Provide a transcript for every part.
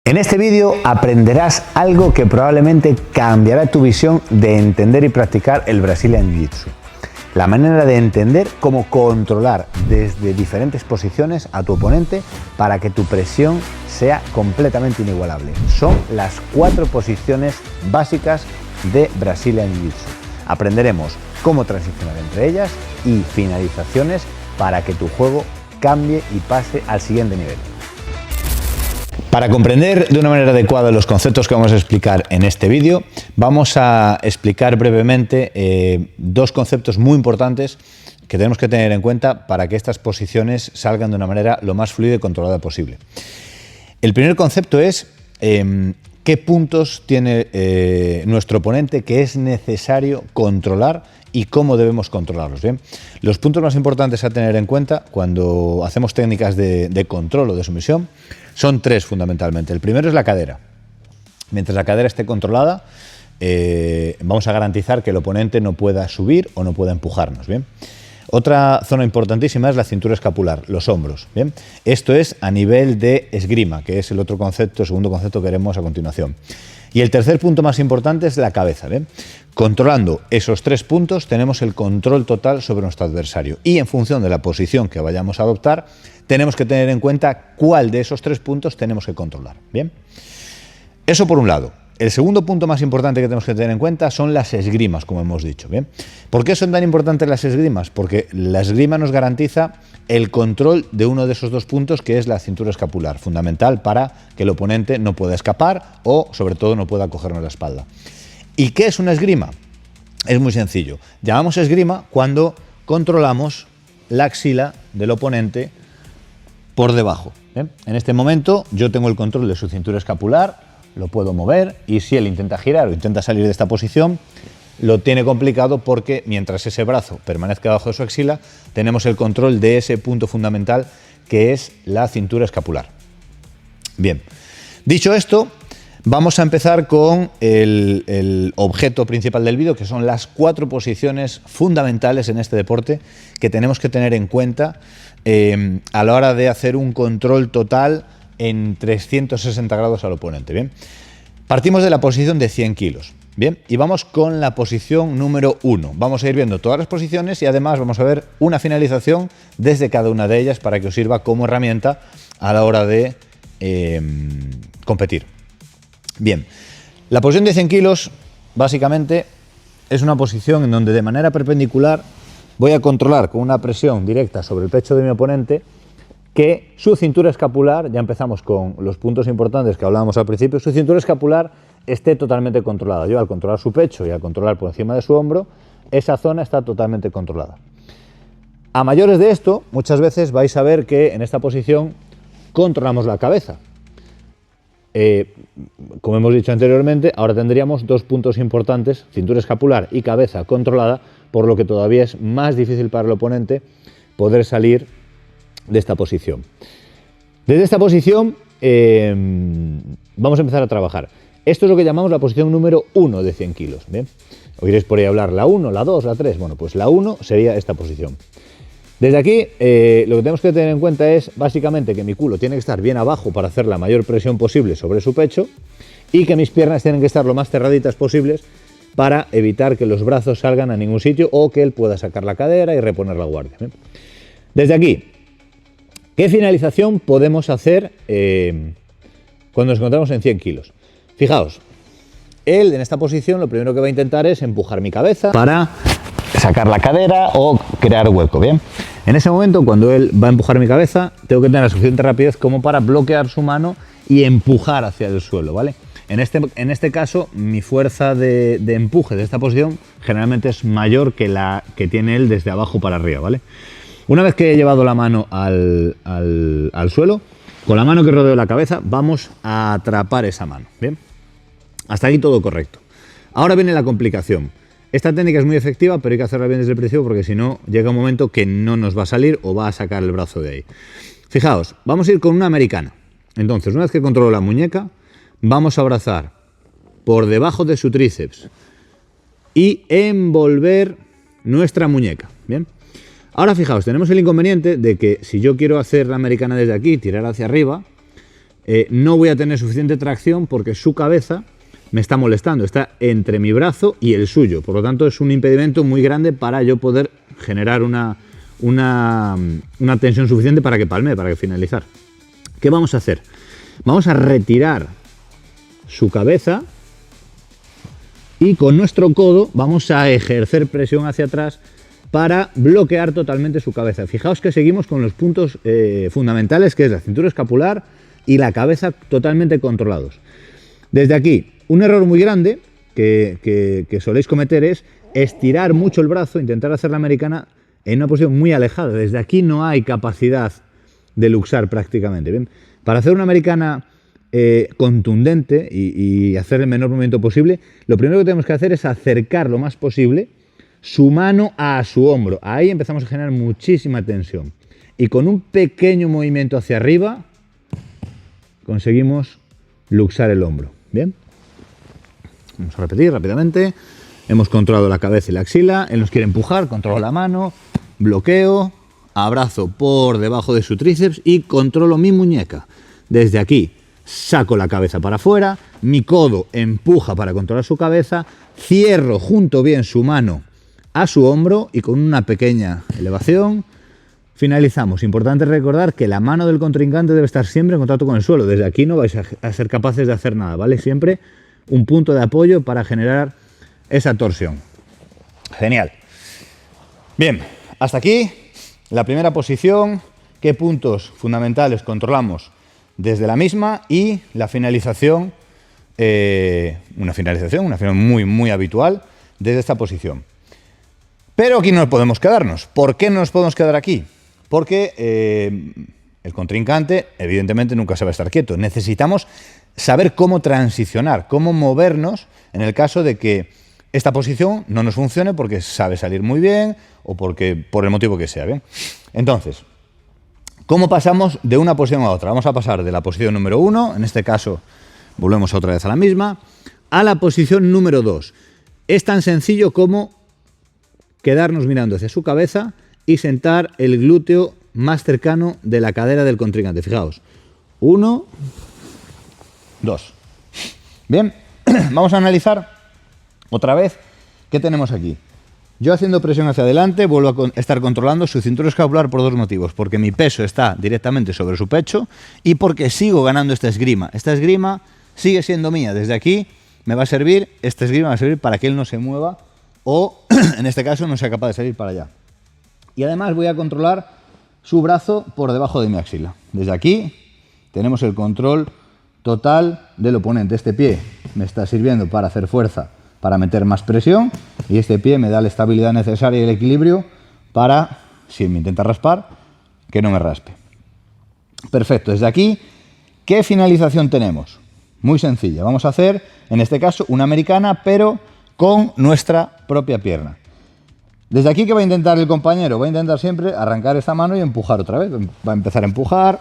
En este vídeo aprenderás algo que probablemente cambiará tu visión de entender y practicar el Brazilian Jiu-Jitsu. La manera de entender cómo controlar desde diferentes posiciones a tu oponente para que tu presión sea completamente inigualable. Son las 4 posiciones básicas de Brazilian Jiu-Jitsu. Aprenderemos cómo transicionar entre ellas y finalizaciones para que tu juego cambie y pase al siguiente nivel. Para comprender de una manera adecuada los conceptos que vamos a explicar en este vídeo, vamos a explicar brevemente dos conceptos muy importantes que tenemos que tener en cuenta para que estas posiciones salgan de una manera lo más fluida y controlada posible. El primer concepto es qué puntos tiene nuestro oponente que es necesario controlar y cómo debemos controlarlos. Bien, los puntos más importantes a tener en cuenta cuando hacemos técnicas de control o de sumisión son 3 fundamentalmente. El primero es la cadera. Mientras la cadera esté controlada, vamos a garantizar que el oponente no pueda subir o no pueda empujarnos. Bien. Otra zona importantísima es la cintura escapular, los hombros. Bien. Esto es a nivel de esgrima, que es el otro concepto, el segundo concepto que veremos a continuación. Y el tercer punto más importante es la cabeza. ¿Bien? Controlando esos 3 puntos tenemos el control total sobre nuestro adversario y en función de la posición que vayamos a adoptar tenemos que tener en cuenta cuál de esos 3 puntos tenemos que controlar. Bien, eso por un lado. El segundo punto más importante que tenemos que tener en cuenta son las esgrimas, como hemos dicho. Bien, ¿por qué son tan importantes las esgrimas? Porque la esgrima nos garantiza el control de uno de esos 2 puntos, que es la cintura escapular, fundamental para que el oponente no pueda escapar o, sobre todo, no pueda cogernos la espalda. ¿Y qué es una esgrima? Es muy sencillo. Llamamos esgrima cuando controlamos la axila del oponente por debajo. ¿Bien? En este momento yo tengo el control de su cintura escapular, lo puedo mover y si él intenta girar o intenta salir de esta posición, lo tiene complicado porque mientras ese brazo permanezca debajo de su axila, tenemos el control de ese punto fundamental que es la cintura escapular. Bien, dicho esto, vamos a empezar con el objeto principal del vídeo, que son las 4 posiciones fundamentales en este deporte que tenemos que tener en cuenta a la hora de hacer un control total en 360 grados al oponente. Bien, partimos de la posición de 100 kilos. Bien, y vamos con la posición número 1. Vamos a ir viendo todas las posiciones y además vamos a ver una finalización desde cada una de ellas para que os sirva como herramienta a la hora de competir. Bien, la posición de 100 kilos básicamente es una posición en donde de manera perpendicular voy a controlar con una presión directa sobre el pecho de mi oponente que su cintura escapular, ya empezamos con los puntos importantes que hablábamos al principio, su cintura escapular esté totalmente controlada. Yo al controlar su pecho y al controlar por encima de su hombro, esa zona está totalmente controlada. A mayores de esto, muchas veces vais a ver que en esta posición controlamos la cabeza. Como hemos dicho anteriormente, ahora tendríamos 2 puntos importantes, cintura escapular y cabeza controlada, por lo que todavía es más difícil para el oponente poder salir de esta posición. Desde esta posición vamos a empezar a trabajar. Esto es lo que llamamos la posición número 1 de 100 kilos. ¿Bien? Oiréis por ahí hablar la 1, la 2, la 3. Bueno, pues la 1 sería esta posición. Desde aquí lo que tenemos que tener en cuenta es básicamente que mi culo tiene que estar bien abajo para hacer la mayor presión posible sobre su pecho y que mis piernas tienen que estar lo más cerraditas posibles para evitar que los brazos salgan a ningún sitio o que él pueda sacar la cadera y reponer la guardia. ¿Bien? Desde aquí, ¿qué finalización podemos hacer cuando nos encontramos en 100 kilos? Fijaos, él en esta posición lo primero que va a intentar es empujar mi cabeza para sacar la cadera o crear hueco. Bien, en ese momento cuando él va a empujar mi cabeza tengo que tener la suficiente rapidez como para bloquear su mano y empujar hacia el suelo, ¿vale? En este caso mi fuerza de empuje de esta posición generalmente es mayor que la que tiene él desde abajo para arriba, ¿vale? Una vez que he llevado la mano al suelo, con la mano que rodeo la cabeza vamos a atrapar esa mano. Bien, hasta aquí todo correcto. Ahora viene la complicación. Esta técnica es muy efectiva, pero hay que hacerla bien desde el principio porque si no llega un momento que no nos va a salir o va a sacar el brazo de ahí. Fijaos, vamos a ir con una americana. Entonces, una vez que controlo la muñeca, vamos a abrazar por debajo de su tríceps y envolver nuestra muñeca. Bien. Ahora fijaos, tenemos el inconveniente de que si yo quiero hacer la americana desde aquí, tirar hacia arriba, no voy a tener suficiente tracción porque su cabeza me está molestando, está entre mi brazo y el suyo. Por lo tanto, es un impedimento muy grande para yo poder generar una tensión suficiente para que palme, para que finalizar. ¿Qué vamos a hacer? Vamos a retirar su cabeza y con nuestro codo vamos a ejercer presión hacia atrás para bloquear totalmente su cabeza. Fijaos que seguimos con los puntos fundamentales, que es la cintura escapular y la cabeza totalmente controlados. Desde aquí, un error muy grande que soléis cometer es estirar mucho el brazo, intentar hacer la americana en una posición muy alejada. Desde aquí no hay capacidad de luxar prácticamente. ¿Bien? Para hacer una americana contundente y hacer el menor movimiento posible, lo primero que tenemos que hacer es acercar lo más posible su mano a su hombro. Ahí empezamos a generar muchísima tensión. Y con un pequeño movimiento hacia arriba conseguimos luxar el hombro. ¿Bien? Vamos a repetir rápidamente. Hemos controlado la cabeza y la axila. Él nos quiere empujar, controlo la mano, bloqueo, abrazo por debajo de su tríceps y controlo mi muñeca. Desde aquí saco la cabeza para afuera, mi codo empuja para controlar su cabeza, cierro junto bien su mano a su hombro y con una pequeña elevación finalizamos. Importante recordar que la mano del contrincante debe estar siempre en contacto con el suelo. Desde aquí no vais a ser capaces de hacer nada, ¿vale? Siempre un punto de apoyo para generar esa torsión. Genial. Bien, hasta aquí la primera posición. ¿Qué puntos fundamentales controlamos desde la misma? Y la finalización, una finalización muy habitual desde esta posición. Pero aquí no podemos quedarnos. ¿Por qué no nos podemos quedar aquí? Porque el contrincante evidentemente nunca se va a estar quieto. Necesitamos saber cómo transicionar, cómo movernos en el caso de que esta posición no nos funcione porque sabe salir muy bien o porque por el motivo que sea. ¿Bien? Entonces, ¿cómo pasamos de una posición a otra? Vamos a pasar de la posición número 1, en este caso volvemos otra vez a la misma, a la posición número 2. Es tan sencillo como quedarnos mirando hacia su cabeza y sentar el glúteo más cercano de la cadera del contrincante. Fijaos, 1, 2. Bien, vamos a analizar otra vez qué tenemos aquí. Yo haciendo presión hacia adelante vuelvo a estar controlando su cintura escapular por dos motivos. Porque mi peso está directamente sobre su pecho y porque sigo ganando esta esgrima. Esta esgrima sigue siendo mía. Desde aquí me va a servir, esta esgrima va a servir para que él no se mueva o, en este caso, no sea capaz de salir para allá. Y además voy a controlar su brazo por debajo de mi axila. Desde aquí tenemos el control total del oponente. Este pie me está sirviendo para hacer fuerza, para meter más presión, y este pie me da la estabilidad necesaria y el equilibrio para, si me intenta raspar, que no me raspe. Perfecto. Desde aquí, ¿qué finalización tenemos? Muy sencilla. Vamos a hacer, en este caso, una americana, pero con nuestra propia pierna. Desde aquí, ¿qué va a intentar el compañero? Va a intentar siempre arrancar esta mano y empujar otra vez. Va a empezar a empujar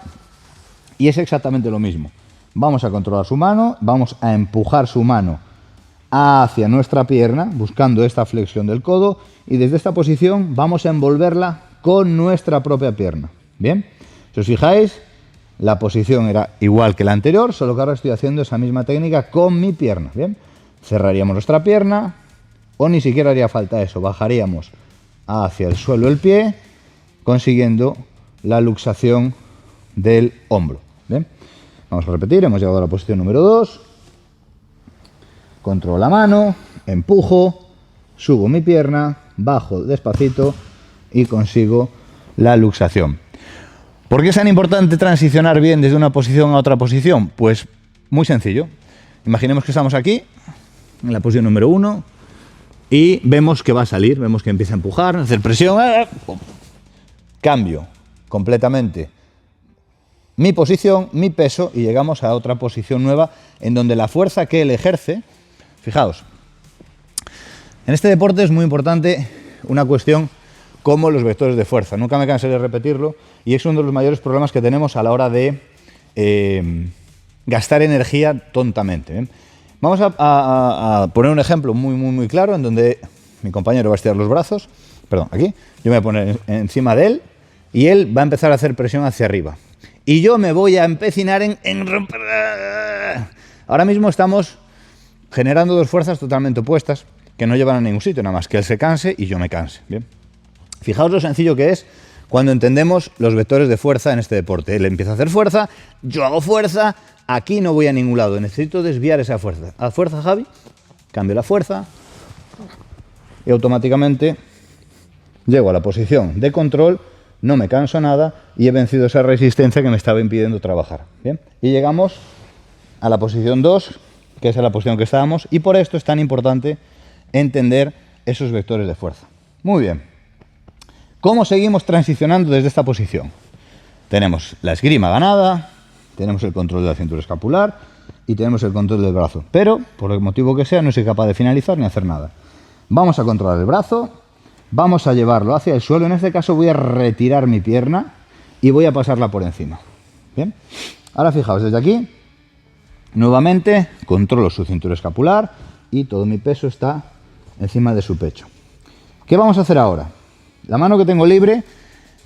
y es exactamente lo mismo. Vamos a controlar su mano, vamos a empujar su mano hacia nuestra pierna, buscando esta flexión del codo, y desde esta posición vamos a envolverla con nuestra propia pierna. Bien, si os fijáis, la posición era igual que la anterior, solo que ahora estoy haciendo esa misma técnica con mi pierna. Bien, cerraríamos nuestra pierna, o ni siquiera haría falta eso, bajaríamos hacia el suelo el pie, consiguiendo la luxación del hombro. Bien, vamos a repetir, hemos llegado a la posición número 2. Controlo la mano, empujo, subo mi pierna, bajo despacito y consigo la luxación. ¿Por qué es tan importante transicionar bien desde una posición a otra posición? Pues muy sencillo. Imaginemos que estamos aquí, en la posición número 1, y vemos que va a salir, vemos que empieza a empujar, a hacer presión. Cambio completamente mi posición, mi peso, y llegamos a otra posición nueva en donde la fuerza que él ejerce. Fijaos, en este deporte es muy importante una cuestión como los vectores de fuerza. Nunca me cansaré de repetirlo y es uno de los mayores problemas que tenemos a la hora de gastar energía tontamente. ¿Eh? Vamos a poner un ejemplo muy claro en donde mi compañero va a estirar los brazos, perdón, aquí, yo me voy a poner encima de él y él va a empezar a hacer presión hacia arriba. Y yo me voy a empecinar en romper. Ahora mismo estamos generando dos fuerzas totalmente opuestas que no llevan a ningún sitio, nada más que él se canse y yo me canse. Bien. Fijaos lo sencillo que es cuando entendemos los vectores de fuerza en este deporte. Él empieza a hacer fuerza, yo hago fuerza, aquí no voy a ningún lado, necesito desviar esa fuerza. ¿A fuerza, Javi? Cambio la fuerza y automáticamente llego a la posición de control, no me canso nada y he vencido esa resistencia que me estaba impidiendo trabajar. Bien. Y llegamos a la posición 2, que es la posición que estábamos, y por esto es tan importante entender esos vectores de fuerza. Muy bien. ¿Cómo seguimos transicionando desde esta posición? Tenemos la esgrima ganada, tenemos el control de la cintura escapular y tenemos el control del brazo. Pero, por el motivo que sea, no soy capaz de finalizar ni hacer nada. Vamos a controlar el brazo, vamos a llevarlo hacia el suelo. En este caso voy a retirar mi pierna y voy a pasarla por encima. Bien. Ahora fijaos, desde aquí, nuevamente controlo su cintura escapular y todo mi peso está encima de su pecho. ¿Qué vamos a hacer ahora? La mano que tengo libre,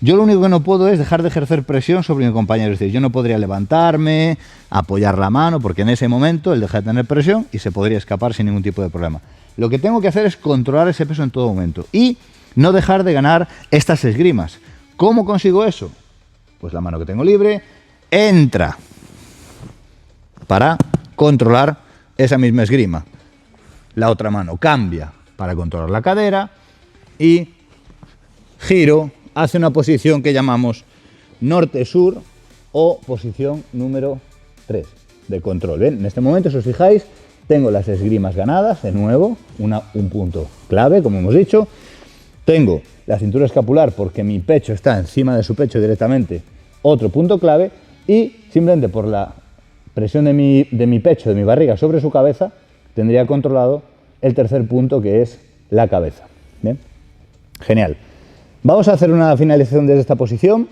yo lo único que no puedo es dejar de ejercer presión sobre mi compañero. Es decir, yo no podría levantarme, apoyar la mano, porque en ese momento él deja de tener presión y se podría escapar sin ningún tipo de problema. Lo que tengo que hacer es controlar ese peso en todo momento y no dejar de ganar estas esgrimas. ¿Cómo consigo eso? Pues la mano que tengo libre entra para controlar esa misma esgrima. La otra mano cambia para controlar la cadera y giro hacia una posición que llamamos norte-sur o posición número 3 de control. ¿Ven? En este momento, si os fijáis, tengo las esgrimas ganadas, de nuevo, un punto clave, como hemos dicho. Tengo la cintura escapular porque mi pecho está encima de su pecho directamente, otro punto clave, y simplemente por la presión de mi pecho, de mi barriga sobre su cabeza, tendría controlado el tercer punto, que es la cabeza. ¿Bien? Genial. Vamos a hacer una finalización desde esta posición,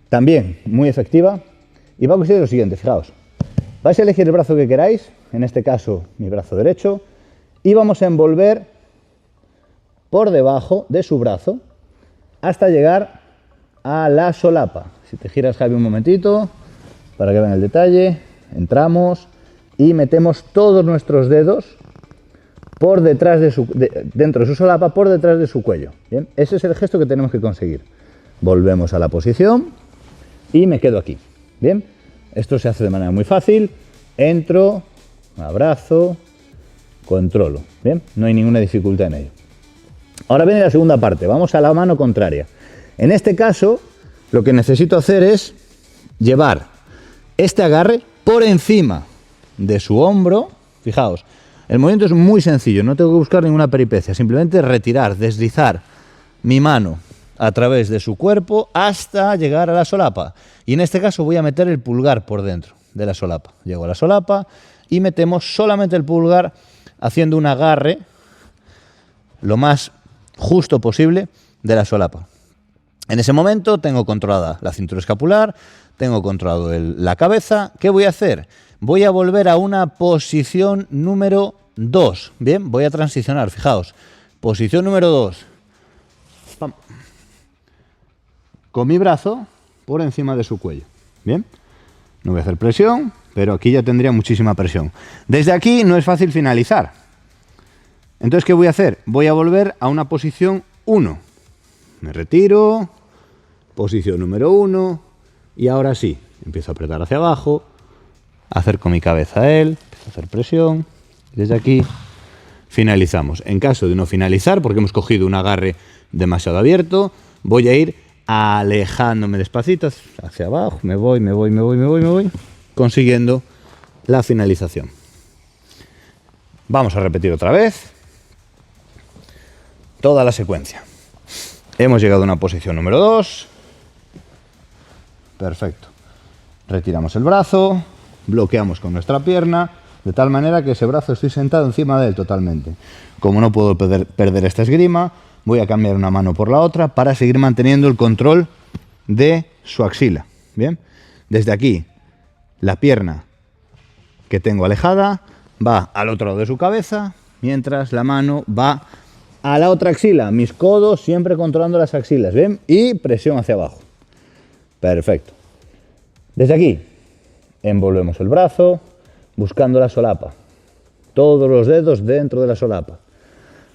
también muy efectiva, y va a consistir en lo siguiente, fijaos. Vais a elegir el brazo que queráis, en este caso mi brazo derecho, y vamos a envolver por debajo de su brazo hasta llegar a la solapa. Si te giras, Javi, un momentito, para que vean el detalle, entramos y metemos todos nuestros dedos por detrás dentro de su solapa, por detrás de su cuello. ¿Bien? Ese es el gesto que tenemos que conseguir. Volvemos a la posición y me quedo aquí. ¿Bien? Esto se hace de manera muy fácil. Entro, abrazo, controlo. ¿Bien? No hay ninguna dificultad en ello. Ahora viene la segunda parte. Vamos a la mano contraria. En este caso, lo que necesito hacer es llevar este agarre por encima de su hombro. Fijaos. El movimiento es muy sencillo, no tengo que buscar ninguna peripecia, simplemente retirar, deslizar mi mano a través de su cuerpo hasta llegar a la solapa. Y en este caso voy a meter el pulgar por dentro de la solapa. Llego a la solapa y metemos solamente el pulgar haciendo un agarre lo más justo posible de la solapa. En ese momento tengo controlada la cintura escapular, tengo controlado la cabeza. ¿Qué voy a hacer? Voy a volver a una posición número 2. Bien, voy a transicionar, fijaos. Posición número 2. Con mi brazo por encima de su cuello. Bien, no voy a hacer presión, pero aquí ya tendría muchísima presión. Desde aquí no es fácil finalizar. Entonces, ¿qué voy a hacer? Voy a volver a una posición 1. Me retiro, posición número 1, y ahora sí, empiezo a apretar hacia abajo, acerco mi cabeza a él, empiezo a hacer presión. Desde aquí finalizamos. En caso de no finalizar, porque hemos cogido un agarre demasiado abierto, voy a ir alejándome despacito hacia abajo, me voy, consiguiendo la finalización. Vamos a repetir otra vez toda la secuencia. Hemos llegado a una posición número 2. Perfecto. Retiramos el brazo, bloqueamos con nuestra pierna, de tal manera que ese brazo estoy sentado encima de él totalmente. Como no puedo perder esta esgrima, voy a cambiar una mano por la otra para seguir manteniendo el control de su axila. Bien, desde aquí la pierna que tengo alejada va al otro lado de su cabeza, mientras la mano va a la otra axila. Mis codos siempre controlando las axilas, ¿ven? Y presión hacia abajo. Perfecto. Desde aquí, envolvemos el brazo buscando la solapa. Todos los dedos dentro de la solapa.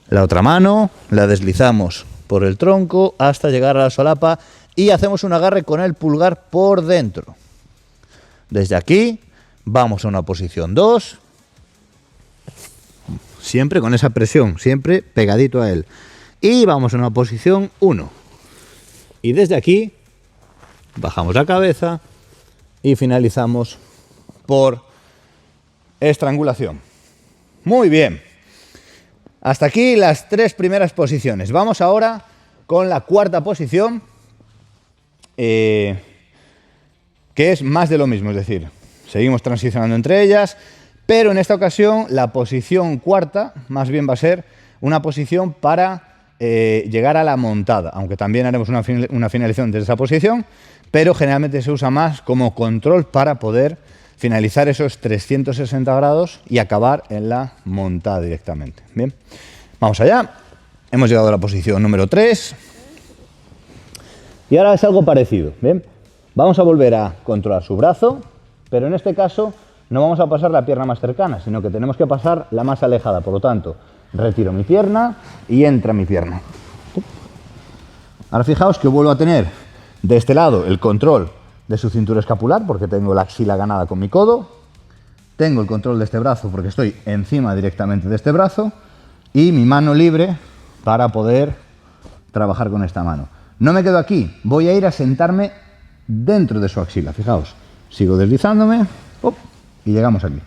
La otra mano la deslizamos por el tronco hasta llegar a la solapa y hacemos un agarre con el pulgar por dentro. Desde aquí vamos a una posición 2, siempre con esa presión, siempre pegadito a él. Y vamos a una posición 1. Y desde aquí bajamos la cabeza y finalizamos por estrangulación. Muy bien. Hasta aquí las 3 primeras posiciones. Vamos ahora con la 4ª posición, que es más de lo mismo, es decir, seguimos transicionando entre ellas, pero en esta ocasión la posición 4ª más bien va a ser una posición para llegar a la montada, aunque también haremos una finalización desde esa posición, pero generalmente se usa más como control para poder finalizar esos 360 grados y acabar en la montada directamente. Bien, vamos allá. Hemos llegado a la posición número 3 y ahora es algo parecido. Bien, vamos a volver a controlar su brazo, pero en este caso no vamos a pasar la pierna más cercana, sino que tenemos que pasar la más alejada. Por lo tanto, retiro mi pierna y entra mi pierna. Ahora fijaos que vuelvo a tener de este lado el control de su cintura escapular, porque tengo la axila ganada con mi codo. Tengo el control de este brazo porque estoy encima directamente de este brazo. Y mi mano libre para poder trabajar con esta mano. No me quedo aquí, voy a ir a sentarme dentro de su axila. Fijaos, sigo deslizándome y llegamos aquí.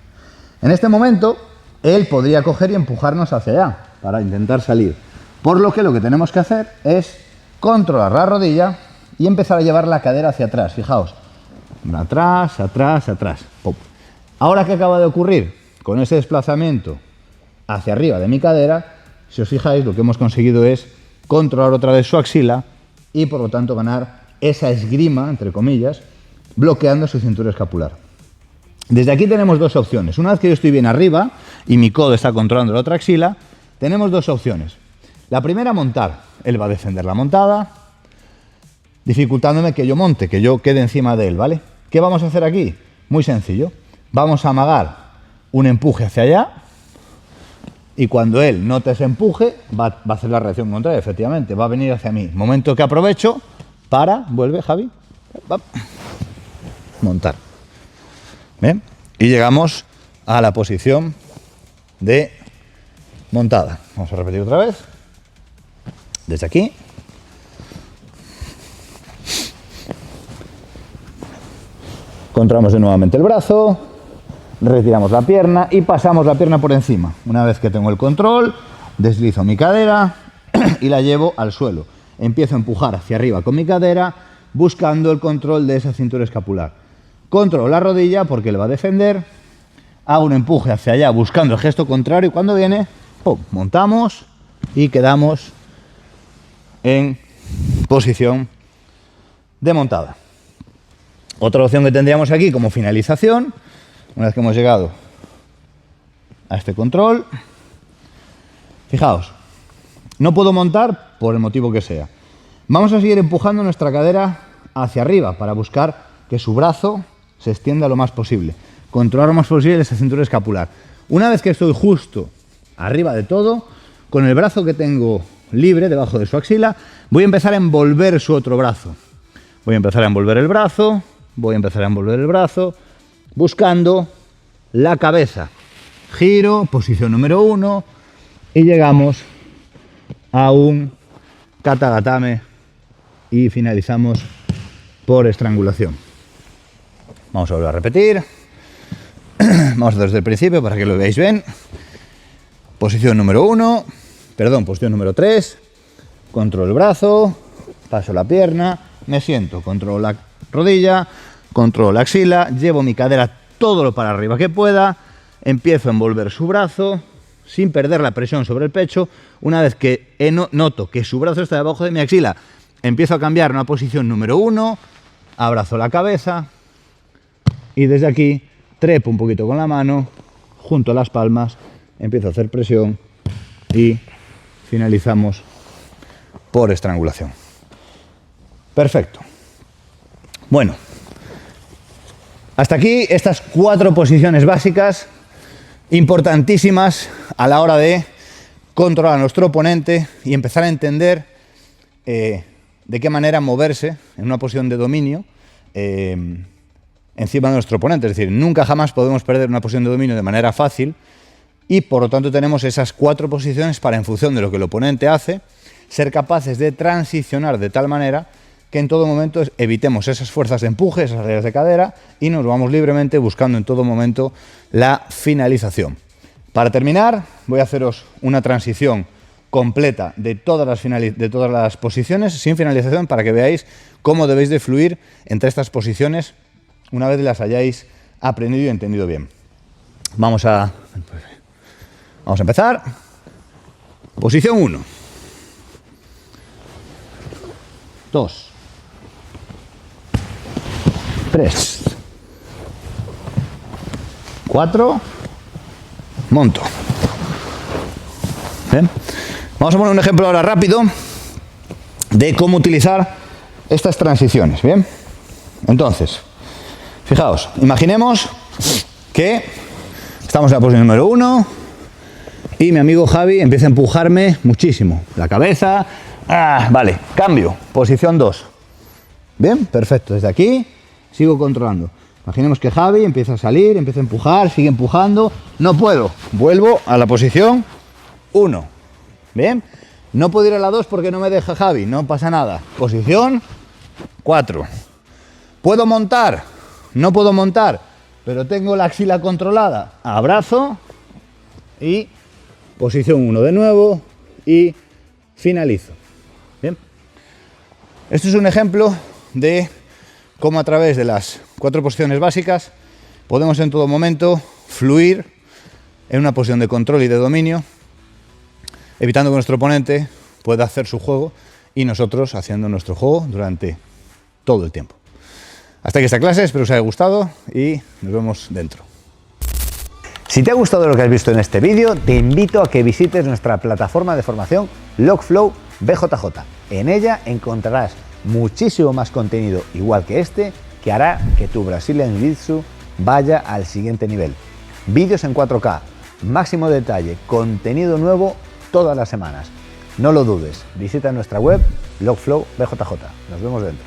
En este momento, él podría coger y empujarnos hacia allá para intentar salir. Por lo que tenemos que hacer es controlar la rodilla y empezar a llevar la cadera hacia atrás. Fijaos, atrás, atrás, atrás. ¡Pum! Ahora, ¿qué acaba de ocurrir? Con ese desplazamiento hacia arriba de mi cadera, si os fijáis, lo que hemos conseguido es controlar otra vez su axila y por lo tanto ganar esa esgrima, entre comillas, bloqueando su cintura escapular. Desde aquí tenemos 2 opciones. Una vez que yo estoy bien arriba y mi codo está controlando la otra axila, tenemos 2 opciones. La primera, montar. Él va a defender la montada, dificultándome que yo monte, que yo quede encima de él, ¿vale? ¿Qué vamos a hacer aquí? Muy sencillo. Vamos a amagar un empuje hacia allá y cuando él note ese empuje va a hacer la reacción contraria, efectivamente, va a venir hacia mí. Momento que aprovecho para, vuelve Javi, montar. Bien, y llegamos a la posición de montada. Vamos a repetir otra vez. Desde aquí. Controlamos nuevamente el brazo, retiramos la pierna y pasamos la pierna por encima. Una vez que tengo el control, deslizo mi cadera y la llevo al suelo. Empiezo a empujar hacia arriba con mi cadera, buscando el control de esa cintura escapular. Controlo la rodilla porque le va a defender, hago un empuje hacia allá buscando el gesto contrario y cuando viene, ¡pum!, montamos y quedamos en posición de montada. Otra opción que tendríamos aquí como finalización, una vez que hemos llegado a este control, fijaos, no puedo montar por el motivo que sea. Vamos a seguir empujando nuestra cadera hacia arriba para buscar que su brazo se extienda lo más posible, controlar lo más posible esa cintura escapular. Una vez que estoy justo arriba de todo, con el brazo que tengo libre debajo de su axila, voy a empezar a envolver su otro brazo. Voy a empezar a envolver el brazo, buscando la cabeza. Giro, posición número 1 y llegamos a un katagatame y finalizamos por estrangulación. Vamos a volver a repetir. Vamos a hacer desde el principio para que lo veáis bien. Posición número 3. Controlo el brazo, paso la pierna, me siento, controlo la rodilla, controlo la axila, llevo mi cadera todo lo para arriba que pueda, empiezo a envolver su brazo sin perder la presión sobre el pecho. Una vez que noto que su brazo está debajo de mi axila, empiezo a cambiar una posición número 1, abrazo la cabeza y desde aquí trepo un poquito con la mano, junto a las palmas, empiezo a hacer presión y finalizamos por estrangulación. Perfecto. Bueno, Hasta aquí estas 4 posiciones básicas importantísimas a la hora de controlar a nuestro oponente y empezar a entender de qué manera moverse en una posición de dominio encima de nuestro oponente. Es decir, nunca jamás podemos perder una posición de dominio de manera fácil y por lo tanto tenemos esas 4 posiciones para, en función de lo que el oponente hace, ser capaces de transicionar de tal manera que en todo momento evitemos esas fuerzas de empuje, esas salidas de cadera y nos vamos libremente buscando en todo momento la finalización. Para terminar, voy a haceros una transición completa de todas las posiciones sin finalización para que veáis cómo debéis de fluir entre estas posiciones una vez las hayáis aprendido y entendido bien. Vamos a empezar. Posición 1. 2. 3. 4. Monto. Bien. Vamos a poner un ejemplo ahora rápido de cómo utilizar estas transiciones. Bien. Entonces, fijaos, imaginemos que estamos en la posición número 1 y mi amigo Javi empieza a empujarme muchísimo. La cabeza. Vale, cambio. Posición 2. Bien, perfecto. Desde aquí sigo controlando. Imaginemos que Javi empieza a salir, empieza a empujar, sigue empujando. No puedo. Vuelvo a la posición 1. Bien. No puedo ir a la 2 porque no me deja Javi. No pasa nada. Posición 4. ¿Puedo montar? No puedo montar, pero tengo la axila controlada. Abrazo y posición 1 de nuevo y finalizo. Bien. Esto es un ejemplo de cómo a través de las 4 posiciones básicas podemos en todo momento fluir en una posición de control y de dominio, evitando que nuestro oponente pueda hacer su juego y nosotros haciendo nuestro juego durante todo el tiempo. Hasta aquí esta clase, espero que os haya gustado y nos vemos dentro. Si te ha gustado lo que has visto en este vídeo, te invito a que visites nuestra plataforma de formación Lockflow BJJ. En ella encontrarás muchísimo más contenido igual que este que hará que tu Brazilian Jiu-Jitsu vaya al siguiente nivel. Vídeos en 4K, máximo detalle, contenido nuevo todas las semanas. No lo dudes, visita nuestra web Lockflow BJJ. Nos vemos dentro.